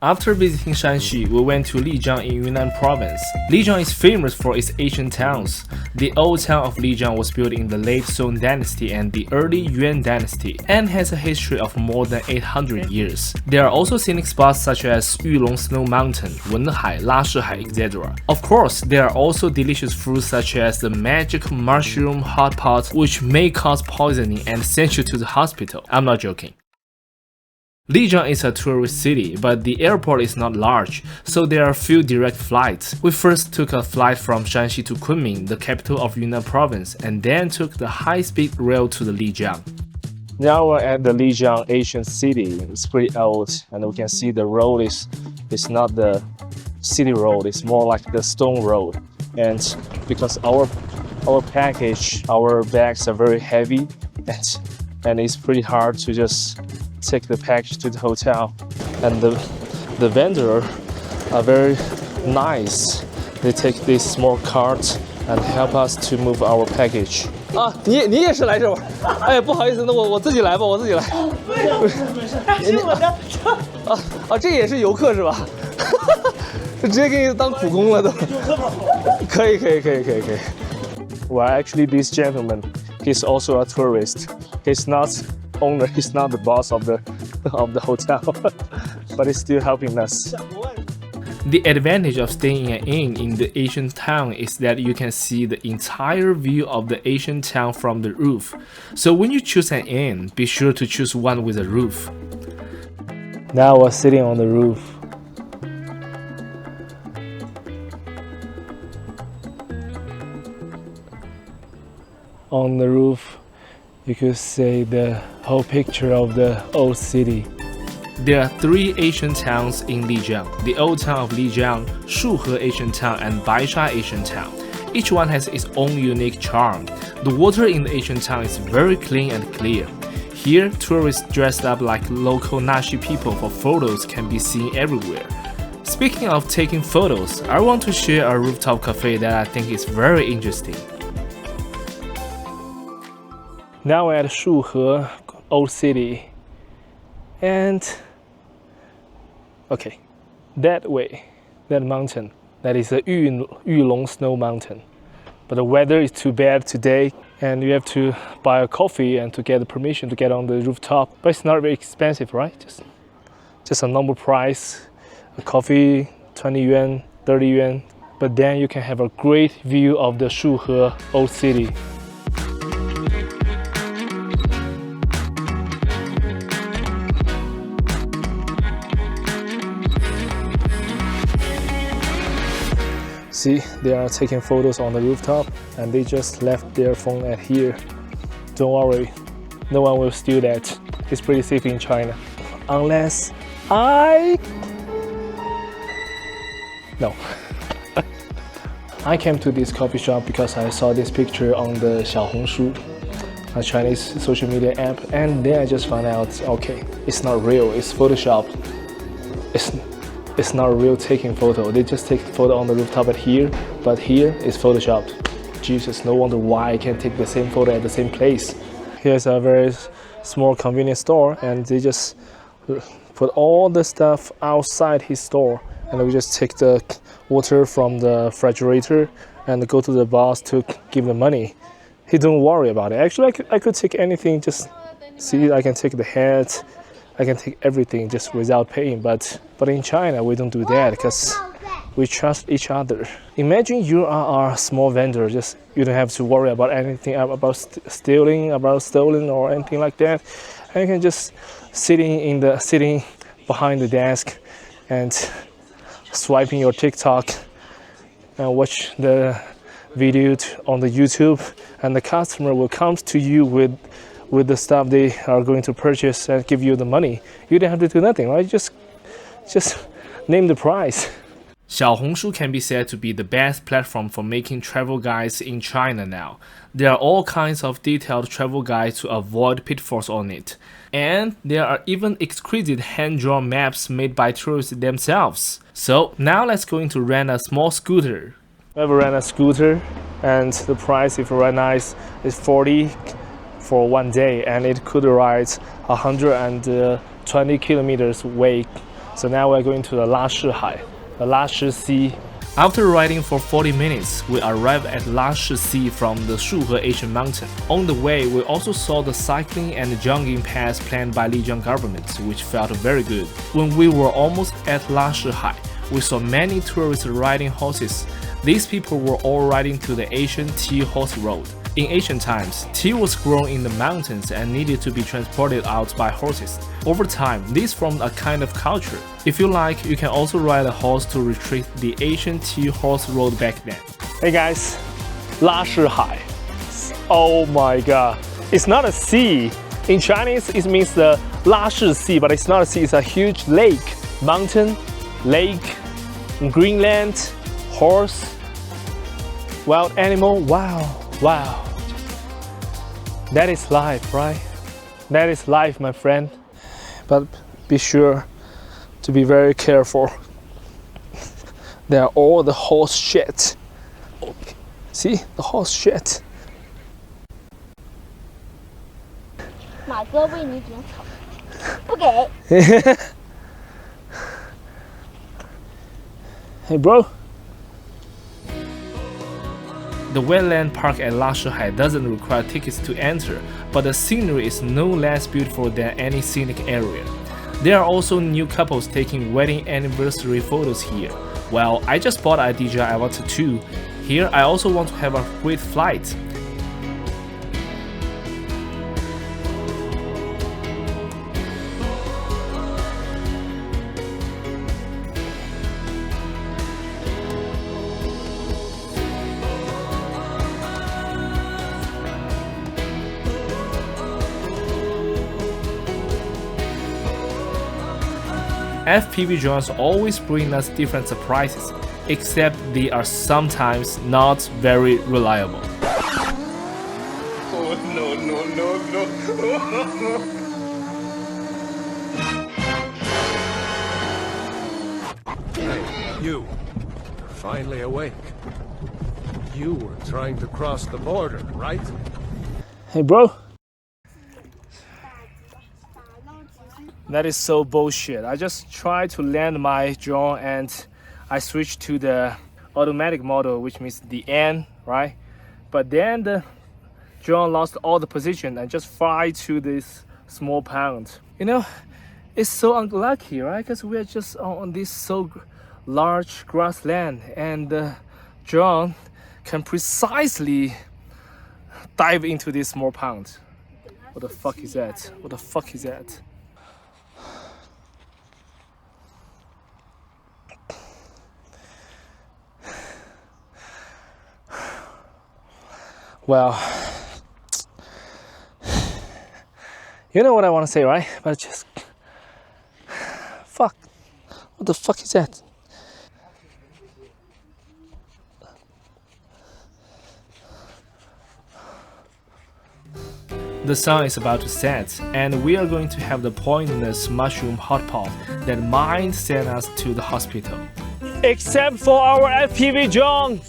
After visiting Shanxi, we went to Lijiang in Yunnan province. Lijiang is famous for its ancient towns. The old town of Lijiang was built in the late Song dynasty and the early Yuan dynasty, and has a history of more than 800 years. There are also scenic spots such as Yulong Snow Mountain, Wenhai, Lashihai, etc. Of course, there are also delicious fruits such as the magic mushroom hotpot, which may cause poisoning and send you to the hospital. I'm not joking. Lijiang is a tourist city, but the airport is not large, so there are few direct flights. We first took a flight from Shanxi to Kunming, the capital of Yunnan province, and then took the high-speed rail to the Lijiang. Now we're at the Lijiang ancient city. It's pretty old, and we can see the road is not the city road, it's more like the stone road. And because our package, our bags are very heavy, and it's pretty hard to just take the package to the hotel, and the vendor are very nice. They take this small cart and help us to move our package. 啊，你也是来这玩？哎，不好意思，那我自己来吧，我自己来。没事，我的。这也是游客是吧？直接给你当苦工了都。可以。Well, actually, this gentleman, he's also a tourist. He's not owner, he's not the boss of the hotel, but he's still helping us. The advantage of staying in an inn in the ancient town is that you can see the entire view of the ancient town from the roof. So when you choose an inn, be sure to choose one with a roof. Now we're sitting on the roof. On the roof, you could see the whole picture of the old city. There are three ancient towns in Lijiang: the old town of Lijiang, Shuhe ancient town, and Baisha ancient town. Each one has its own unique charm. The water in the ancient town is very clean and clear. Here, tourists dressed up like local Naxi people for photos can be seen everywhere. Speaking of taking photos, I want to share a rooftop cafe that I think is very interesting. Now we're at Shuhe, old city, and okay, that way, that mountain, that is the Yulong Snow Mountain. But the weather is too bad today, and you have to buy a coffee and to get the permission to get on the rooftop. But it's not very expensive, right? Just a normal price, a coffee, 20 yuan, 30 yuan. But then you can have a great view of the Shuhe old city. See, they are taking photos on the rooftop, and they just left their phone at here. Don't worry, no one will steal that. It's pretty safe in China. Unless No. I came to this coffee shop because I saw this picture on the Xiaohongshu, a Chinese social media app, and then I just found out, okay, it's not real, it's Photoshop. It's not real taking photo. They just take photo on the rooftop but here is photoshopped. Jesus, no wonder why I can't take the same photo at the same place. Here's a very small convenience store, and they just put all the stuff outside his store, and we just take the water from the refrigerator and go to the boss to give the money. He don't worry about it. Actually, I could take anything. Just see, I can take the hat, I can take everything just without paying, but in China we don't do that because we trust each other. Imagine you are a small vendor, just you don't have to worry about anything about stealing or anything like that, and you can just sitting behind the desk and swiping your TikTok and watch the video on the YouTube, and the customer will come to you with the stuff they are going to purchase and give you the money. You don't have to do nothing, right? Just name the price. Xiaohongshu can be said to be the best platform for making travel guides in China now. There are all kinds of detailed travel guides to avoid pitfalls on it. And there are even exquisite hand-drawn maps made by tourists themselves. So now let's go into rent a small scooter. We have rent a scooter, and the price, if you rent nice, is 40 for 1 day, and it could ride 120 kilometers away. So now we're going to the Lashihai, the Lashihai. After riding for 40 minutes, we arrived at Lashihai from the Shuhe Ancient Mountain. On the way, we also saw the cycling and jogging paths planned by Lijiang government, which felt very good. When we were almost at Lashihai, we saw many tourists riding horses. These people were all riding to the ancient tea horse road. In ancient times, tea was grown in the mountains and needed to be transported out by horses. Over time, this formed a kind of culture. If you like, you can also ride a horse to retrieve the ancient tea horse road back then. Hey guys, Lashihai. Oh my god. It's not a sea. In Chinese, it means the Lashihai, but it's not a sea. It's a huge lake, mountain, lake, Greenland, horse, wild animal. Wow, wow. That is life, right? That is life, my friend. But be sure to be very careful. There are all the horse shit. See the horse shit. 马哥为你点草，不给。Hey, bro. The wetland park at Lashihai doesn't require tickets to enter, but the scenery is no less beautiful than any scenic area. There are also new couples taking wedding anniversary photos here. Well, I just bought a DJI Avatar 2. Here, I also want to have a great flight. FPV drones always bring us different surprises, except they are sometimes not very reliable. Oh no no no no! Hey, you. You're finally awake. You were trying to cross the border, right? Hey, bro. That is so bullshit. I just tried to land my drone and I switched to the automatic model, which means the N, right? But then the drone lost all the position and just fly to this small pond. You know, it's so unlucky, right? Because we are just on this so large grassland and the drone can precisely dive into this small pond. What the fuck is that? What the fuck is that? Well, you know what I want to say, right? But just fuck. What the fuck is that? The sun is about to set, and we are going to have the poisonous mushroom hotpot that might send us to the hospital. Except for our FPV drone.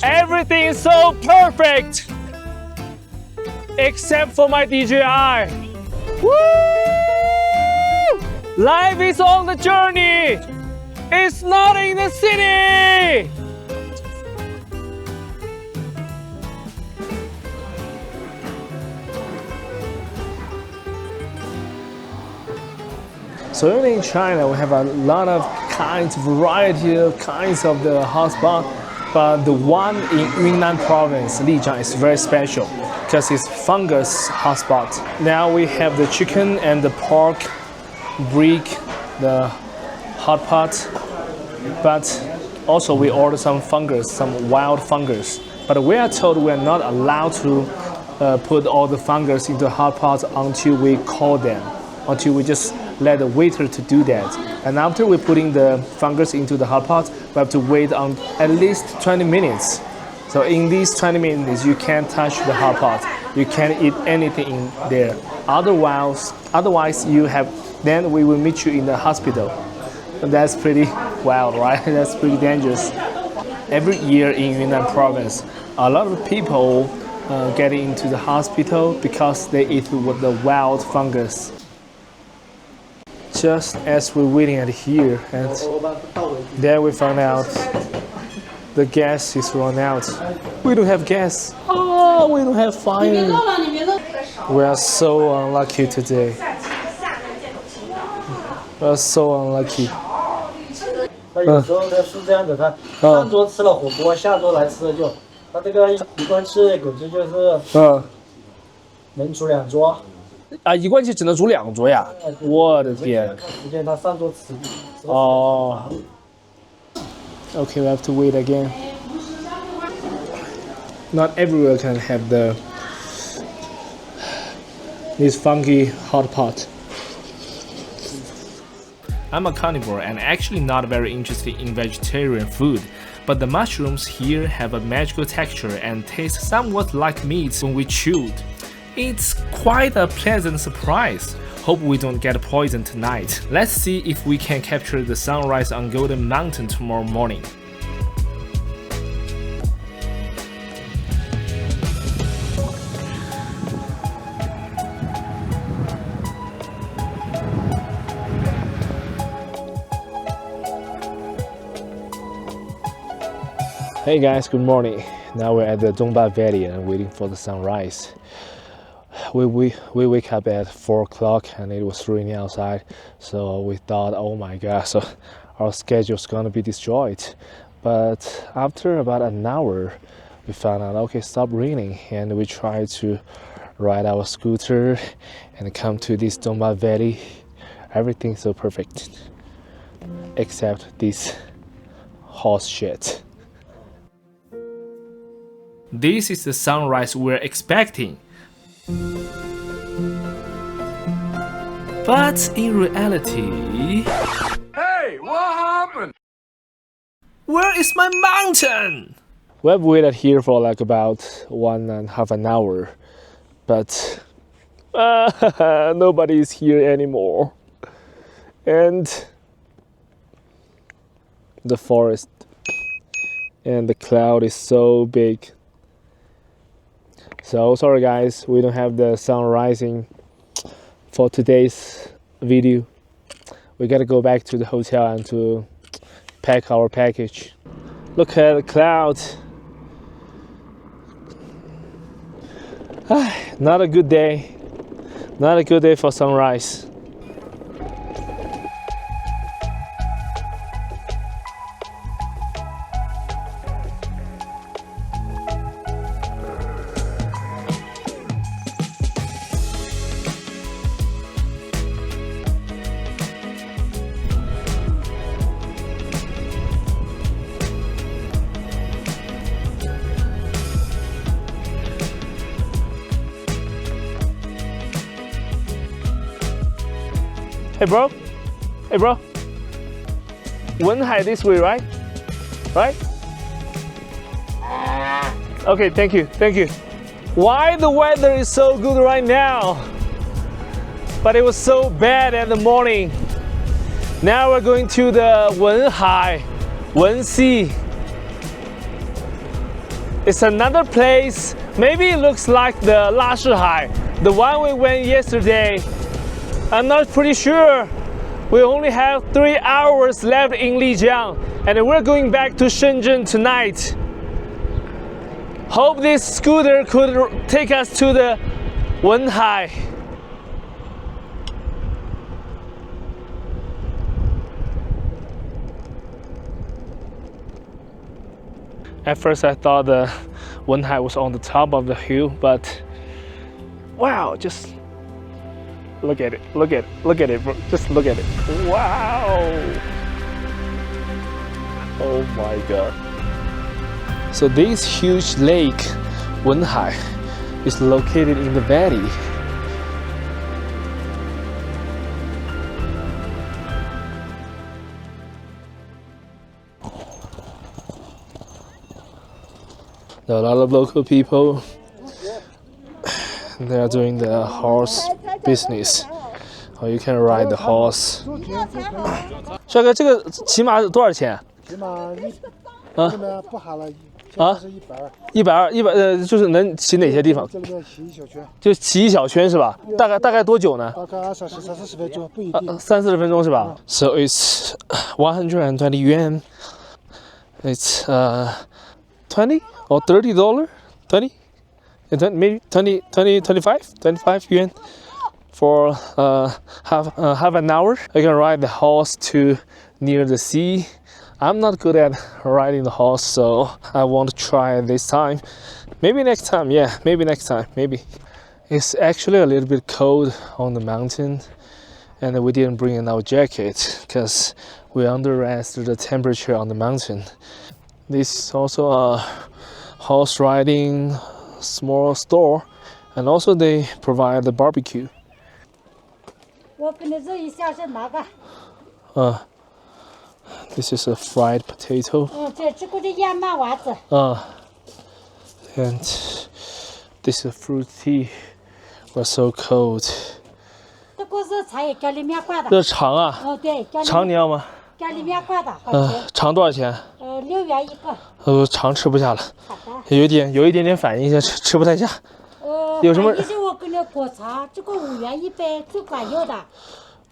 Everything is so perfect, except for my DJI. Woo! Life is on the journey. It's not in the city. So in China, we have a lot of variety of kinds of the hotspot. But the one in Yunnan province, Lijiang, is very special because it's fungus hotspot. Now we have the chicken and the pork break, the hot pot, but also we order some fungus, some wild fungus. But we are told we are not allowed to put all the fungus into hot pots until we call them, until we just let the waiter to do that. And after we're putting the fungus into the hot pot, we have to wait on at least 20 minutes. So in these 20 minutes, you can't touch the hot pot. You can't eat anything in there. Otherwise then we will meet you in the hospital. And that's pretty wild, right? That's pretty dangerous. Every year in Yunnan province, a lot of people get into the hospital because they eat with the wild fungus. just as we're waiting at here, and then we found out the gas is run out. We don't have gas. Oh, we don't have fire. We are so unlucky today. We are so unlucky. 他有时候呢是这样子，他上桌吃了火锅，下桌来吃就，他这个一罐气狗子就是能煮2桌。啊，一罐气只能煮2桌呀！我的天！看时间，他上桌吃。哦。Okay, we have to wait again. Not everywhere can have this funky hot pot. I'm a carnivore and actually not very interested in vegetarian food, but the mushrooms here have a magical texture and taste somewhat like meat when we chewed. It's quite a pleasant surprise. Hope we don't get poisoned tonight. Let's see if we can capture the sunrise on Golden Mountain tomorrow morning. Hey guys, good morning. Now we're at the Dongba Valley and waiting for the sunrise. We wake up at 4 o'clock and it was raining outside, so we thought, oh my god, so our schedule's gonna be destroyed. But after about an hour, we found out, okay, stop raining, and we tried to ride our scooter and come to this Dongba Valley. Everything's so perfect, except this horse shit. This is the sunrise we're expecting. But in reality... Hey, what happened? Where is my mountain? We have waited here for like about 1.5 hours, but nobody is here anymore. And the forest and the cloud is so big. So sorry guys, we don't have the sun rising for today's video. We gotta go back to the hotel and to pack our package. Look at the cloud. Not a good day. Not a good day for sunrise. Hey bro, Wenhai this way, right? Right? Okay, thank you. Why the weather is so good right now? But it was so bad in the morning. Now we're going to the Wenhai, Wenxi. It's another place. Maybe it looks like the Lashihai, the one we went yesterday. I'm not pretty sure. We only have 3 hours left in Lijiang, and we're going back to Shenzhen tonight. Hope this scooter could take us to the Wenhai. At first I thought the Wenhai was on the top of the hill, but wow, just look at it, bro. Just look at it. Wow. Oh my god. So this huge lake, Wenhai, is located in the valley. There are a lot of local people. They are doing the horse business. Or you can ride the horse. 帅哥，这个骑马多少钱？起码你啊这边不喊了啊是120。120就是能骑哪些地方？这里边骑一小圈，就骑一小圈是吧？大概多久呢？大概30-40分钟，不一定。 30-40分钟是吧？So it's 120 yuan. It's 20 or $30? 20? Maybe 25 yuan for half an hour. I can ride the horse to near the sea. I'm not good at riding the horse, so I want to try this time. Maybe next time, yeah, maybe next time, maybe. It's actually a little bit cold on the mountain, and we didn't bring in our jacket because we underestimated the temperature on the mountain. This is also a horse riding small store, and also they provide the barbecue. 我给你热一下是哪个？ This is a fried potato. 这个是燕麦丸子。And this is fruit tea. We're so cold. 这个是茶叶，家里面灌的。这肠啊？对，肠你要吗？家里面灌的，好吃。肠多少钱？6元一个。肠吃不下了。好的。有一点点反应，吃不太下。有什么？反应是我给你果茶，这个5元一杯，最管用的。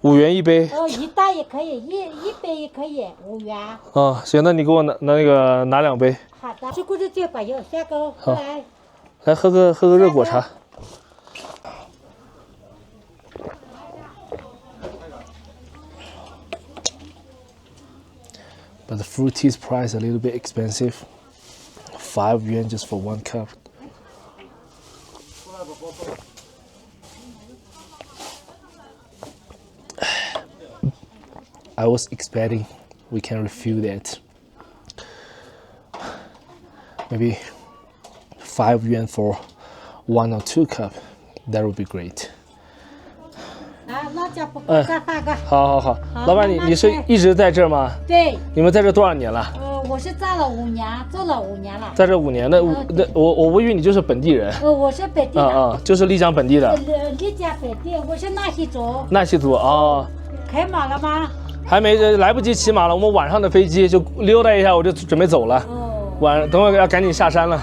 5元一杯。一袋也可以，一杯也可以，5元。行，那你给我拿2杯。好的，这个是最管用，下个来喝个热果茶。But the fruit tea's price a little bit expensive. 5 yuan just for 1 cup. I was expecting we can refill that. Maybe 5 yuan for 1 or 2 cup. That would be great. 那家不够，再换个。好，老板你是一直在这儿吗？对。你们在这多少年了？我是在了5年，做了5年了。在这5年，那我以为你就是本地人。我是本地的。就是丽江本地的。丽江本地，我是纳西族。纳西族啊。开马了吗？还没来不及骑马了，我们晚上的飞机就溜达一下，我就准备走了。等会要赶紧下山了。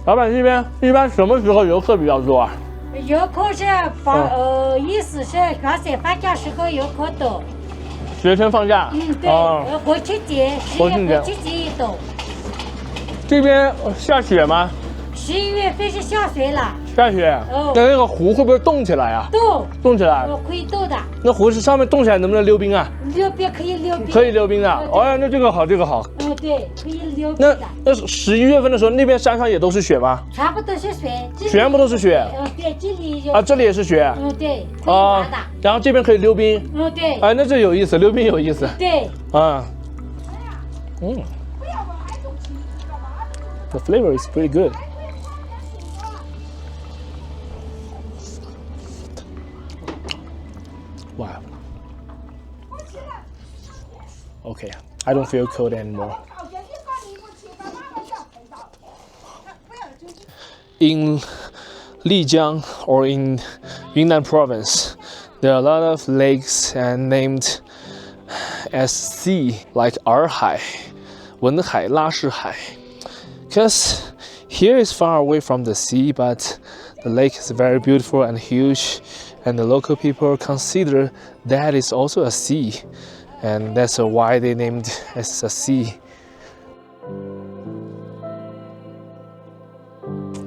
老板这边一般什么时候游客比较多啊？游客是意思是学生放假时候游客多。学生放假。对。国庆节也多。这边下雪吗？11月份是下雪了。下雪。那个湖会不会冻起来啊？冻起来。可以冻的。那湖是上面冻起来能不能溜冰啊？溜冰可以溜冰。可以溜冰的。那这个好，这个好。对，可以溜冰的。那11月份的时候，那边山上也都是雪吗？全部都是雪。全部都是雪。对，这里有。这里也是雪。对。可以的。然后这边可以溜冰。对。那这有意思，溜冰有意思。对。The flavor is pretty good. Wow. Okay, I don't feel cold anymore. In Lijiang or in Yunnan province, there are a lot of lakes and named as sea, like Erhai, Wenhai, Lashihai. Because here is far away from the sea, but the lake is very beautiful and huge, and the local people consider that is also a sea, and that's why they named it as a sea.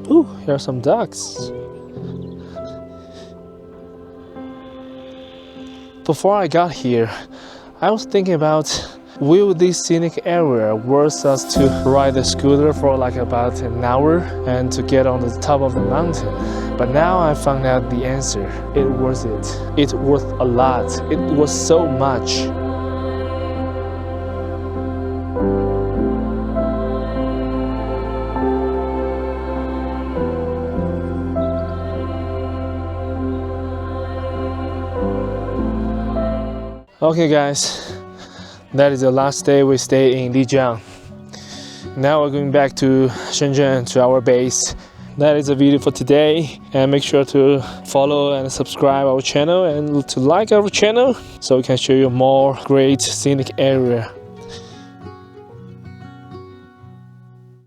Ooh, here are some ducks. Before I got here, I was thinking about, will this scenic area worth us to ride the scooter for like about an hour and to get on the top of the mountain? But now I found out the answer. It worth it. It worth a lot. It was so much. Okay guys, that is the last day we stay in Lijiang. Now we're going back to Shenzhen, to our base. That is the video for today, and make sure to follow and subscribe our channel and to like our channel so we can show you more great scenic area.